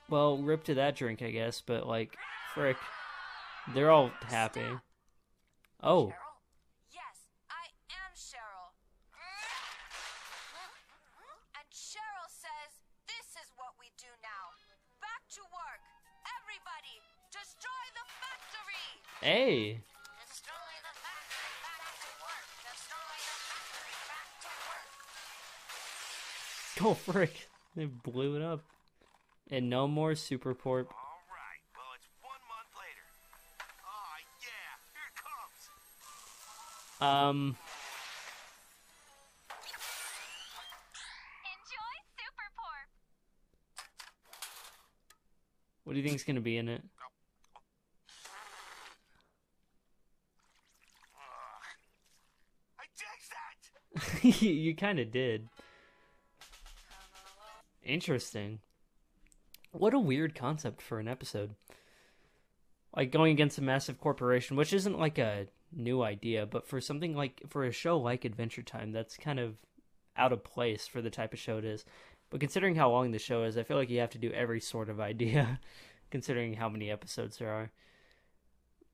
Well, rip to that drink, I guess, but, like, frick. They're all happy. Oh. Cheryl? Yes, I am Cheryl. And Cheryl says, this is what we do now. Back to work. Everybody, destroy the factory. Hey. Destroy the factory, back to work. Destroy the factory, back to work. Oh, frick. They blew it up. And no more Super Porp. All right. Well, it's 1 month later. Oh, yeah. Here it comes. Enjoy Super Porp. What do you think's gonna be in it? I jinxed that. You kind of did. Interesting. What a weird concept for an episode. Like going against a massive corporation, which isn't like a new idea, but for something like, for a show like Adventure Time, that's kind of out of place for the type of show it is. But considering how long the show is, I feel like you have to do every sort of idea, considering how many episodes there are.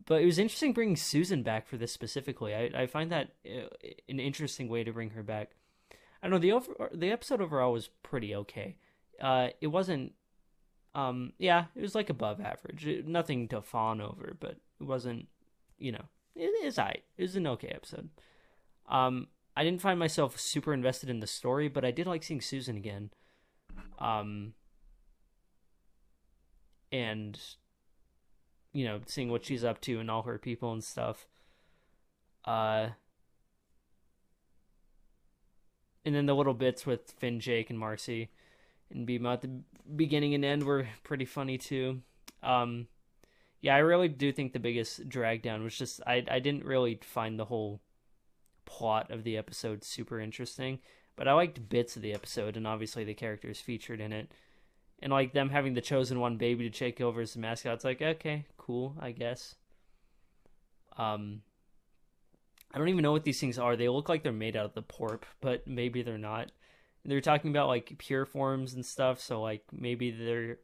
But it was interesting bringing Susan back for this specifically. I find that an interesting way to bring her back. I don't know, the episode overall was pretty okay. It wasn't, yeah, it was like above average. Nothing to fawn over, but it wasn't, you know, it is alright. It was an okay episode. I didn't find myself super invested in the story, but I did like seeing Susan again. And, you know, seeing what she's up to and all her people and stuff. And then the little bits with Finn, Jake, and Marcy and Bima at the beginning and end were pretty funny too. Yeah, I really do think the biggest drag down was just I didn't really find the whole plot of the episode super interesting, but I liked bits of the episode and obviously the characters featured in it. And like them having the chosen one baby to take over as the mascot, it's like, okay, cool, I guess. I don't even know what these things are. They look like they're made out of the porp, but maybe they're not. They're talking about like pure forms and stuff, so like maybe there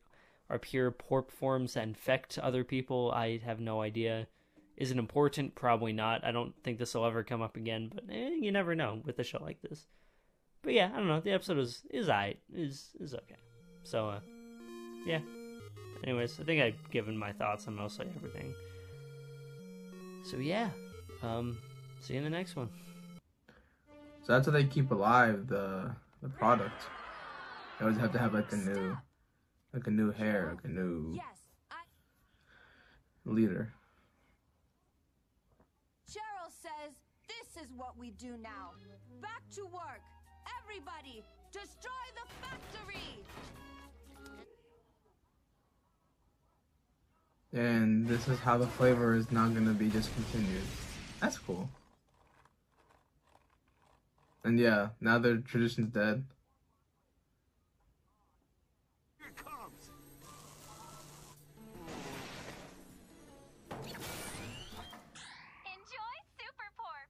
are pure porp forms that infect other people. I have no idea. Is it important? Probably not. I don't think this will ever come up again, but you never know with a show like this. But yeah, I don't know. The episode is alright. Is okay. So yeah. Anyways, I think I've given my thoughts on mostly everything. So yeah. See you in the next one. So that's how they keep alive the product. They always have to have like a new hair, like a new leader. Cheryl says, this is what we do now. Back to work. Everybody, destroy the factory. And this is how the flavor is not going to be discontinued. That's cool. And yeah, now their tradition's dead. Here it comes. Enjoy Super Porp.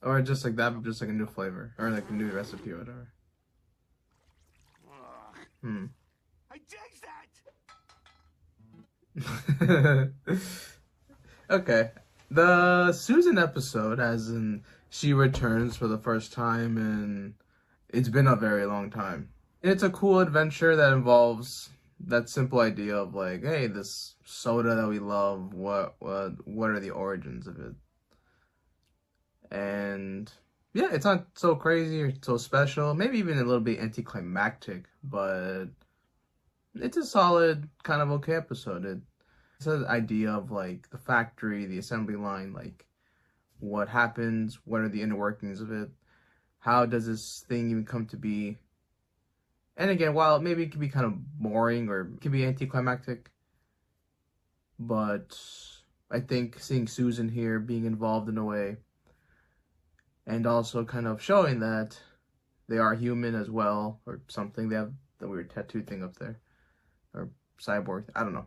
Or just like that, but just like a new flavor. Or like a new recipe or whatever. I jinxed that. Okay. The Susan episode, as in she returns for the first time, and it's been a very long time. It's a cool adventure that involves that simple idea of like, hey, this soda that we love, what are the origins of it? And yeah, it's not so crazy or so special, maybe even a little bit anticlimactic, but it's a solid kind of okay episode. It's an idea of like the factory, the assembly line, like what happens, what are the inner workings of it, how does this thing even come to be. And again, while maybe it can be kind of boring or it can be anticlimactic, but I think seeing Susan here being involved in a way, and also kind of showing that they are human as well, or something. They have the weird tattoo thing up there, or cyborg, I don't know.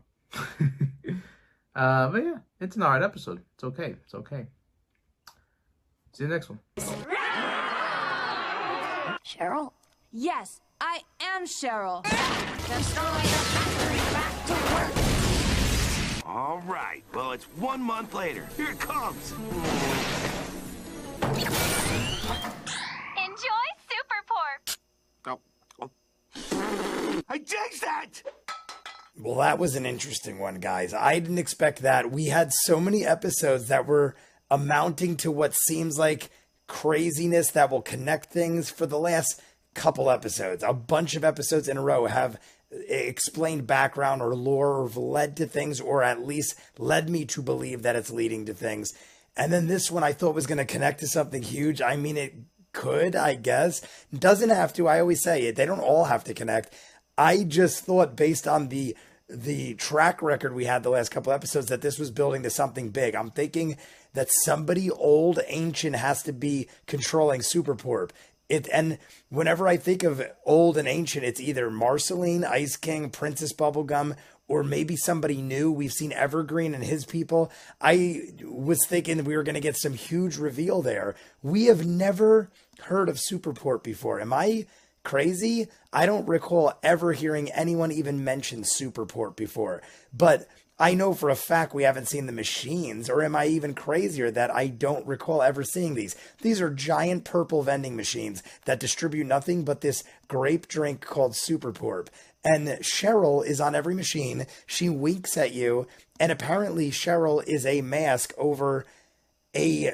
But yeah, it's an alright episode. It's okay. It's okay. See you next one. Cheryl? Yes, I am plan, Cheryl. Destroy the factory, back to work. All right, well, it's 1 month later. Here it comes. Enjoy Super Porp. I jinxed that! Well, that was an interesting one, guys. I didn't expect that. We had so many episodes that were amounting to what seems like craziness that will connect things for the last couple episodes. A bunch of episodes in a row have explained background or lore or led to things, or at least led me to believe that it's leading to things. And then this one I thought was going to connect to something huge. I mean, it could, I guess. Doesn't have to. I always say it. They don't all have to connect. I just thought, based on the track record we had the last couple episodes, that this was building to something big. I'm thinking that somebody old, ancient has to be controlling Super Porp. And whenever I think of old and ancient, it's either Marceline, Ice King, Princess Bubblegum, or maybe somebody new. We've seen Evergreen and his people. I was thinking we were going to get some huge reveal there. We have never heard of Super Porp before. Am I crazy? I don't recall ever hearing anyone even mention Super Porp before. But I know for a fact we haven't seen the machines, or am I even crazier that I don't recall ever seeing these? These are giant purple vending machines that distribute nothing but this grape drink called Super Porp. And Cheryl is on every machine. She winks at you, and apparently Cheryl is a mask over a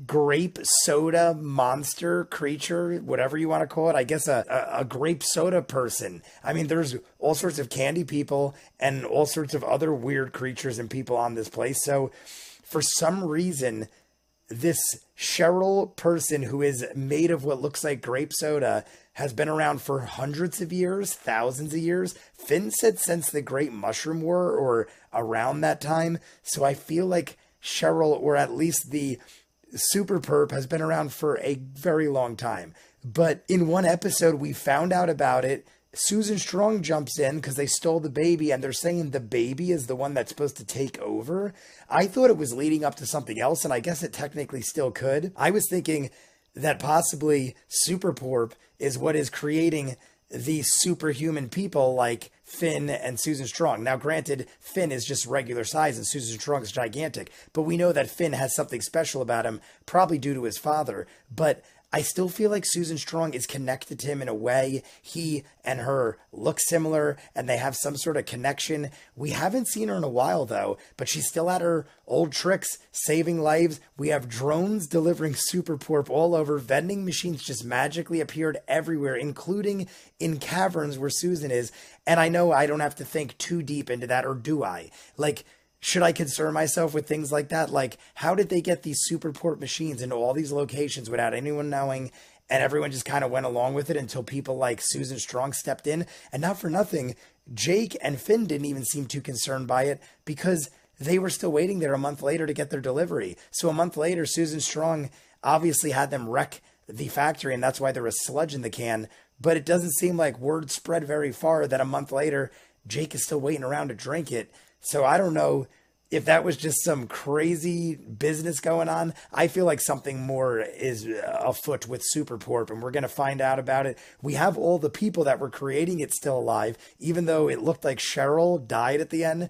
grape soda monster creature, whatever you want to call it. I guess a grape soda person. I mean, there's all sorts of candy people and all sorts of other weird creatures and people on this place. So for some reason, this Cheryl person, who is made of what looks like grape soda, has been around for hundreds of years, thousands of years. Finn said since the Great Mushroom War, or around that time. So I feel like Cheryl, or at least the Super Perp, has been around for a very long time. But in one episode, we found out about it. Susan Strong jumps in because they stole the baby, and they're saying the baby is the one that's supposed to take over. I thought it was leading up to something else, and I guess it technically still could. I was thinking that possibly Super Porp is what is creating these superhuman people like Finn and Susan Strong. Now, granted, Finn is just regular size and Susan Strong is gigantic, but we know that Finn has something special about him, probably due to his father. But I still feel like Susan Strong is connected to him in a way. He and her look similar, and they have some sort of connection. We haven't seen her in a while, though, but she's still at her old tricks, saving lives. We have drones delivering Super Porp all over. Vending machines just magically appeared everywhere, including in caverns where Susan is. And I know I don't have to think too deep into that, or do I? Like, should I concern myself with things like that? Like, how did they get these Super Porp machines into all these locations without anyone knowing? And everyone just kind of went along with it until people like Susan Strong stepped in. And not for nothing, Jake and Finn didn't even seem too concerned by it, because they were still waiting there a month later to get their delivery. So a month later, Susan Strong obviously had them wreck the factory, and that's why there was sludge in the can. But it doesn't seem like word spread very far that a month later, Jake is still waiting around to drink it. So I don't know if that was just some crazy business going on. I feel like something more is afoot with Super Porp, and we're going to find out about it. We have all the people that were creating it still alive, even though it looked like Cheryl died at the end.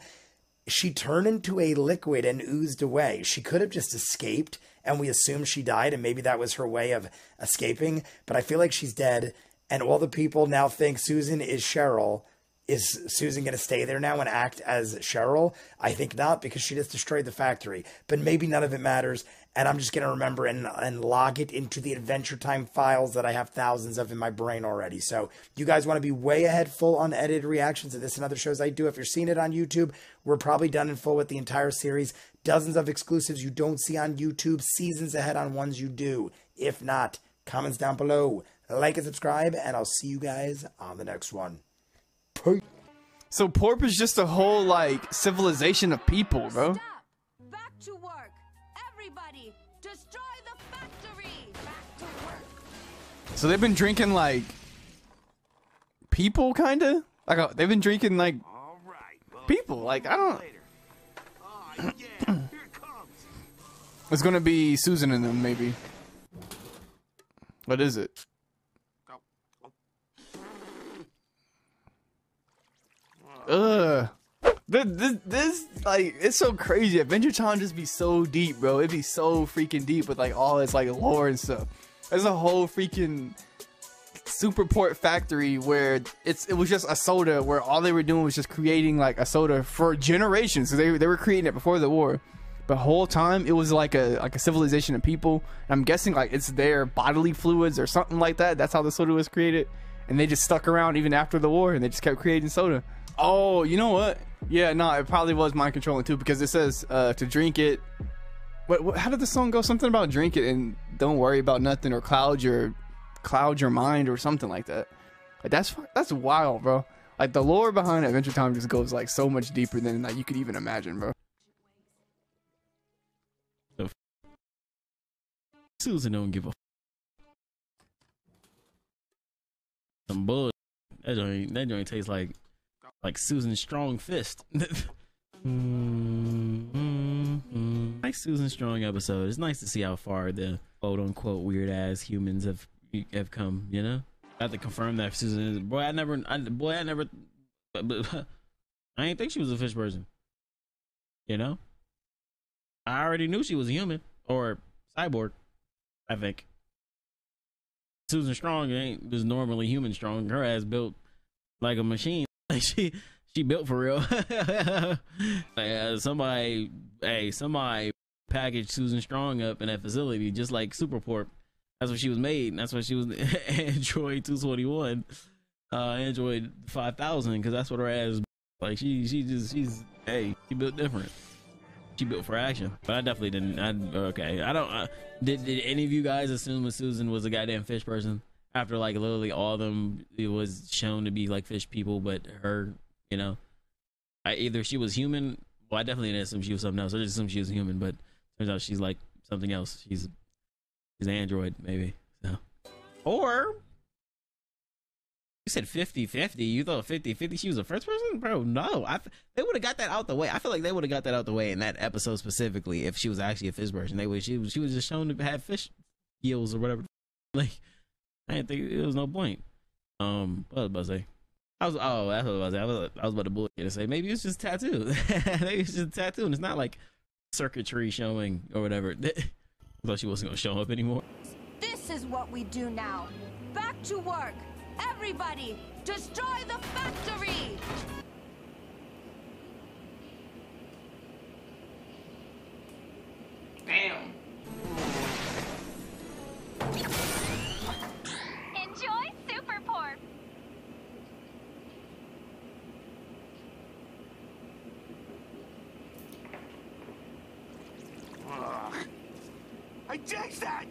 She turned into a liquid and oozed away. She could have just escaped, and we assume she died, and maybe that was her way of escaping. But I feel like she's dead, and all the people now think Susan is Cheryl. Is Susan going to stay there now and act as Cheryl? I think not, because she just destroyed the factory. But maybe none of it matters, and I'm just going to remember and log it into the Adventure Time files that I have thousands of in my brain already. So you guys want to be way ahead, full unedited reactions of this and other shows I do. If you're seeing it on YouTube, we're probably done in full with the entire series. Dozens of exclusives you don't see on YouTube, seasons ahead on ones you do. If not, comments down below. Like and subscribe, and I'll see you guys on the next one. So Porp is just a whole, like, civilization of people, bro. Stop! Back to work! Everybody, destroy the factory! Back to work! So they've been drinking, like, people, kinda? Like, they've been drinking, like, All right, well, people. Like, I don't... later. Oh, yeah, here it comes. It's gonna be Susan and them, maybe. What is it? ugh. This like, it's so crazy. Adventure Time just be so deep, bro. It'd be so freaking deep with like all its like lore and stuff. There's a whole freaking super port factory where it was just a soda where all they were doing was just creating like a soda for generations. So they were creating it before the war. The whole time it was like a civilization of people. And I'm guessing like it's their bodily fluids or something like that. That's how the soda was created. And they just stuck around even after the war and they just kept creating soda. Oh, you know what? Yeah, no, it probably was mind controlling too, because it says to drink it. What? How did the song go? Something about drink it and don't worry about nothing, or cloud your mind, or something like that. Like that's wild, bro. Like the lore behind Adventure Time just goes like so much deeper than like you could even imagine, bro. Susan don't give a some bull. That joint tastes like Susan's strong fist. Nice Susan Strong episode. It's nice to see how far the quote unquote weird ass humans have come, you know? I have to confirm that Susan is I ain't think she was a fish person. You know? I already knew she was a human or cyborg, I think. Susan Strong ain't just normally human strong. Her ass built like a machine. Like she built for real. Somebody packaged Susan Strong up in that facility just like Super Porp. That's what she was made. And that's what she was. Android 221, Android 5000, because that's what her ass. Like she's built different. She built for action. But I definitely didn't. Did any of you guys assume that Susan was a goddamn fish person after like literally all of them? It was shown to be like fish people, but her, you know, either she was human. Well, I definitely didn't assume she was something else. I just assumed she was human, but turns out she's like something else. She's an android, maybe. So, or you said 50-50. You thought 50-50 she was a first person? Bro, no. They would have got that out the way. I feel like they would have got that out the way in that episode specifically if she was actually a fish person. She was just shown to have fish gills or whatever. Like, I didn't think it was no point. What was I about to say? That's what I was about to say. I was about to bullshit and say maybe it's just tattoo. Maybe it's just tattoo and it's not like circuitry showing or whatever. I thought she wasn't gonna show up anymore. This is what we do now. Back to work. Everybody, destroy the factory! Damn. Enjoy Super Pork. I jinxed that!